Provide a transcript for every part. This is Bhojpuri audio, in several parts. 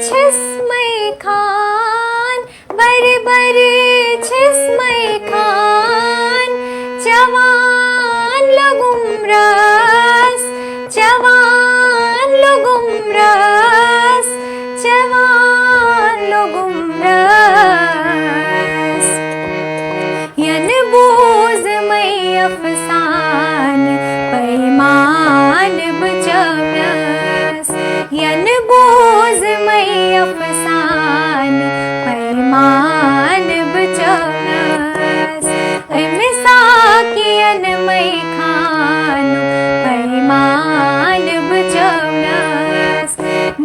छिस्मै खान बर छिस्मै खान जवान लगुम रस जवान लगुम रस जवान लगुम रस यन बोझ मै अफसान पैमान बचवस यन बोझ मै अफसान पैमान बचवस मिसाकियन मै खान पैमान बचवस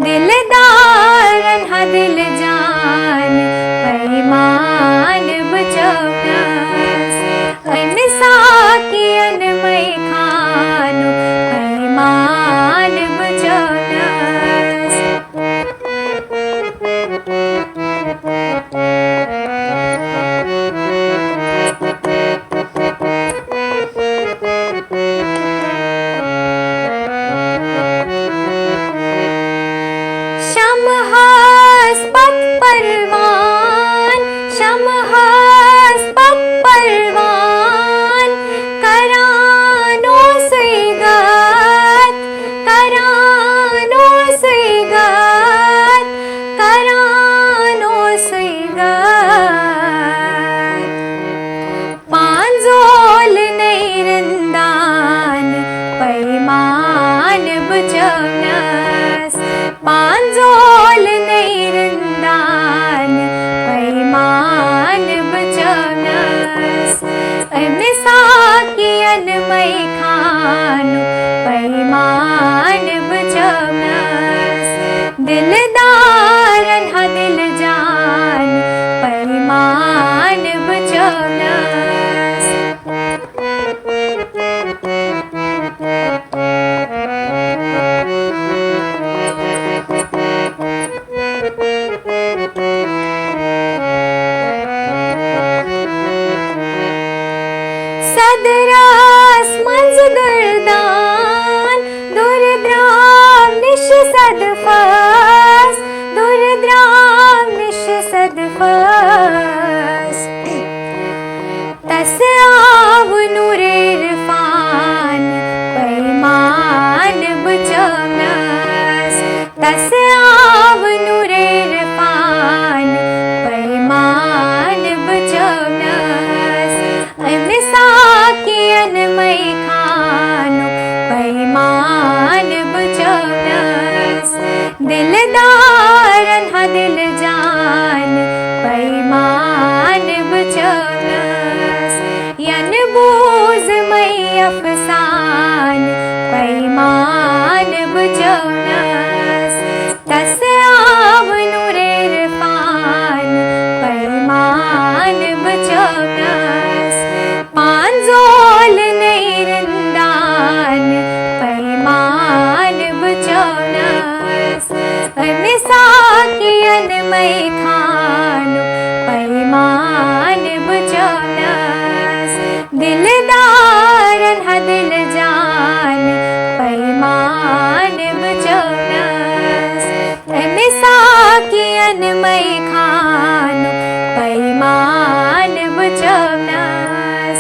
दिलदारन हा दिल जान पैमान बचवस मिसाकियन मै खान पैमान बचवस शमहस पत परवान शमहस पत परवान करानो सुइगत करानो सुइगत करानो सुइगत पांजोल नैरंदान पैमान बचवस पांजोल नैरंदान पैमान बचवस मिसाकियन मै खान पैमान बचवस दिलदारन हा दिल जान पैमान बचवस सदरस मंज दुर्दान दुर्द्राम निश सदफस दुर्द्राम निश सदफस तस आव नूरे इरफान पैमान बचवस तस आव नूरे इरफान पैमान बचवस मिसाकियन मै खान पैमान बचवस दिलदारन हा दिल जान पैमान बचवस यन बोझ मै अफसान पैमान बचवस तस आव नूरे इरफान पैमान बचवस पांजोल नैरंदान पैमान बचवस मिसाकियन मै खान पैमान बचवस दिलदारन हा दिल जान पैमान बचवस मिसाकियन मै खान पैमान बचवस